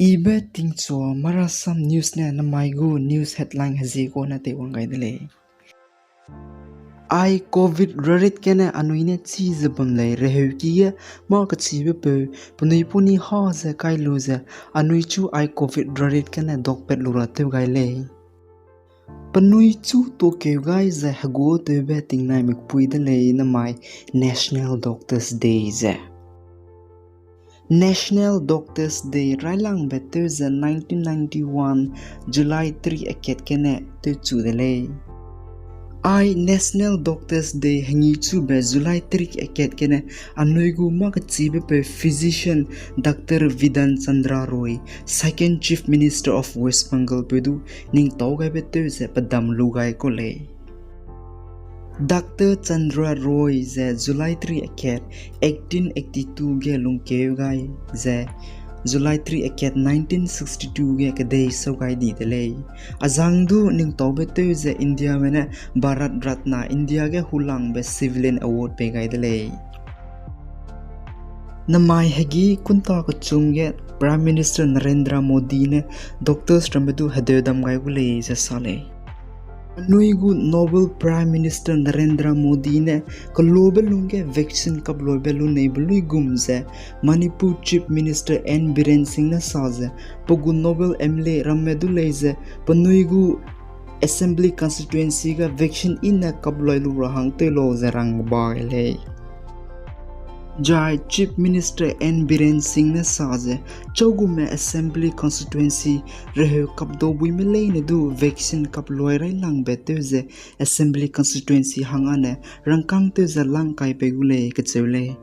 Ibe tingcho marasam news ne namaigu news headline hazi ko na te wangai dele. I COVID rarit kene anuine cheese bamlai rehu kiye mark chibe pe punui puni ha ze kai luze anui chu I COVID rarit kene dokpet lura te gai le. Panui chu to ke gai ze hago te be tingnai mikpui dele na mai National Doctors Day ze. National Doctors Day railang better ze 1991 July 3 aket kene te chu dele. I National Doctors Day hangi chu be July 3 aket kene anuigu mak chibe pe physician Dr. Bidhan Chandra Roy, second Chief Minister of West Bengal pedu ning tawgai better ze padam lugai ko le. Dr. Chandra Roy ze July 3 aket 1882 ge lungkeu gai ze July 3 aket 1962 ge kadai so gai di dele azangdu ning tobe te ze India mena Bharat Ratna India ge hulang be civilian award pe gai dele namai hagi kunta ko chumge Prime Minister Narendra Modi ne doctors rambedu hadedam gai gule ze sale Anuigu Nobel Prime Minister Narendra Modi ne global lunge vaccine ka global ne blui gumze Manipur Chief Minister N Biren Singh na saze pogu Nobel MLA Ramedu leize panuigu Assembly constituency ga vaccine in ka bloi lu rahang te lo zarang ba le Jai Chief Minister N Biren Singh na saze chogume Assembly constituency rehe kapdo buime leine du vaccine kap loirai lang better ze Assembly constituency hangane rangkang te za lang kai pegule kechule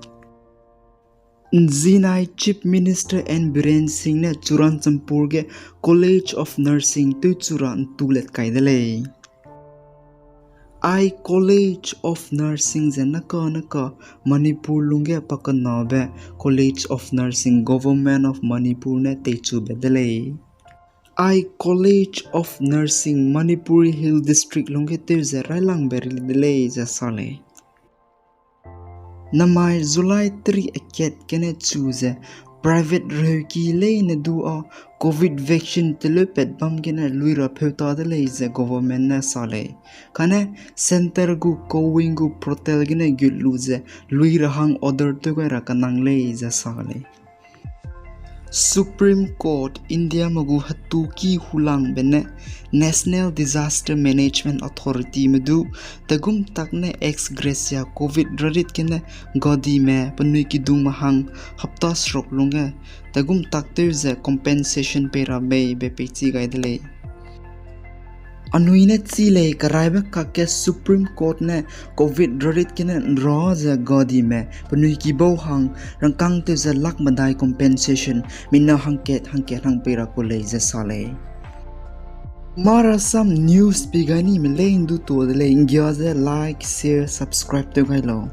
Zinai Chief Minister N Biren Singh ne Churan Champur ge College of Nursing tu Churan tulet kai dele I College of Nursing naka Manipur lunge pakanabe College of Nursing Government of Manipur ne techu bedele I College of Nursing Manipur Hill District lunge te railang berili dele sale namai July 3 aket kene choose private reki leine du a COVID vaccine telepet bam gena luira pheuta de leize government na sale kane center gu kowing gu protel gena guluze luira hang order to ga rakanang leize sale Supreme Court India magu hatu ki hulang bene National Disaster Management Authority medu tagum takne ex gracia COVID rarit kene godi me panui ki dung mahang hapta srok lunga tagum takte ze compensation pera be pechi gaidele anuine chile karaiba kake Supreme Court ne COVID rarit kene ro ze godi me panui ki bo hang rangkang te ze lak madai compensation minna hangket hang pera ko le ze sale Mara some news bigani me lein du to the le ingya like share subscribe to gailo